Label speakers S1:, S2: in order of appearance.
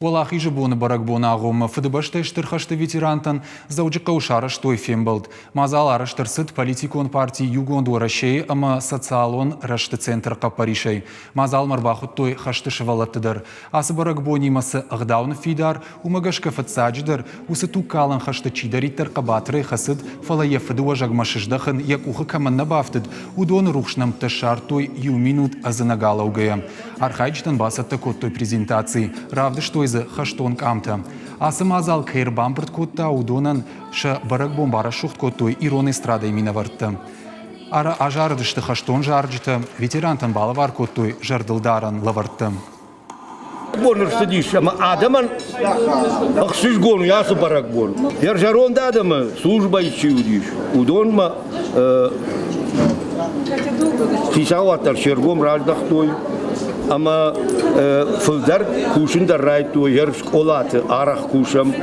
S1: Полахи же боны баракбона агом ФДБште штырхашты ветерантан зауджика ушара штой фембалд. Мазалара штырсыт политикон партии югонду рашей, ама социалон рашты центр капаришей. Мазал марбахут той хашты шевалаттыдыр. Асы баракбони масы ағдауны фидар, умагашка фатсадждыр, усы тукалан хашты чидариттер кабатры хасыд, фалае фдуа жагмашыждахын, як ухы каманна бафтыд, удон рухшнам ташар той юминут азынагала угая. Архайчтан басатты кот той презентации. Равды что из хаштон камта. Асы мазал кайр бамбрт котта удонан ша барак бомбара шухт коттой ироны страда имена вартта. Ара ажардышты хаштон жарджта, ветерантан балавар коттой жардылдаран лавартта.
S2: Бонор сидишь, адаман ахшиш гону ясы барак бон. Яржарон да адама служба ищи удиш. Удонма фисаватар шергом раздахтой. Ама фылдар кушин да райту ярш олаты арах кушам.